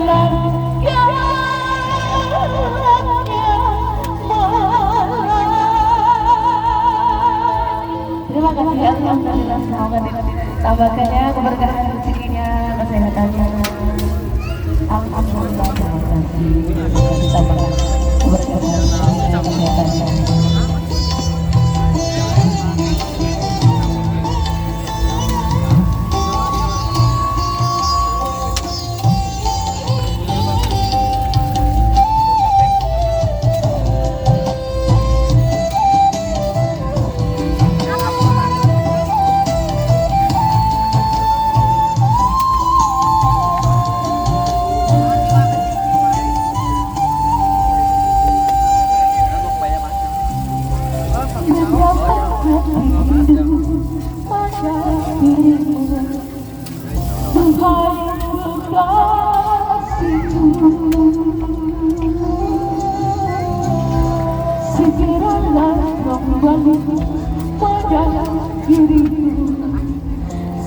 Terima kasih alhamdulillah, semoga ditambahkannya keberkahan rezekinya, kesehatannya. Alhamdulillah, terima kasih. Ditambahkan keberkahan rezekinya, kesehatannya. Segeralah kembali pada diriku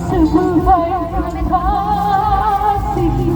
sebagai kasihku.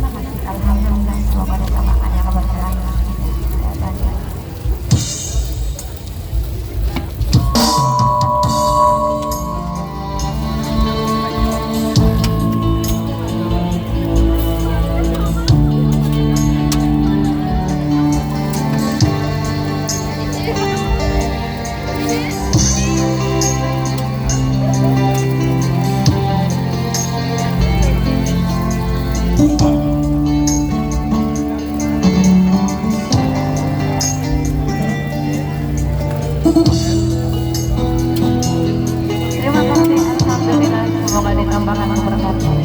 Akan juga alhamdulillah, semoga ditambahkannya keberkahan kesehatannya. Terima kasih alhamdulillah, semoga ditambahkan keberkahan.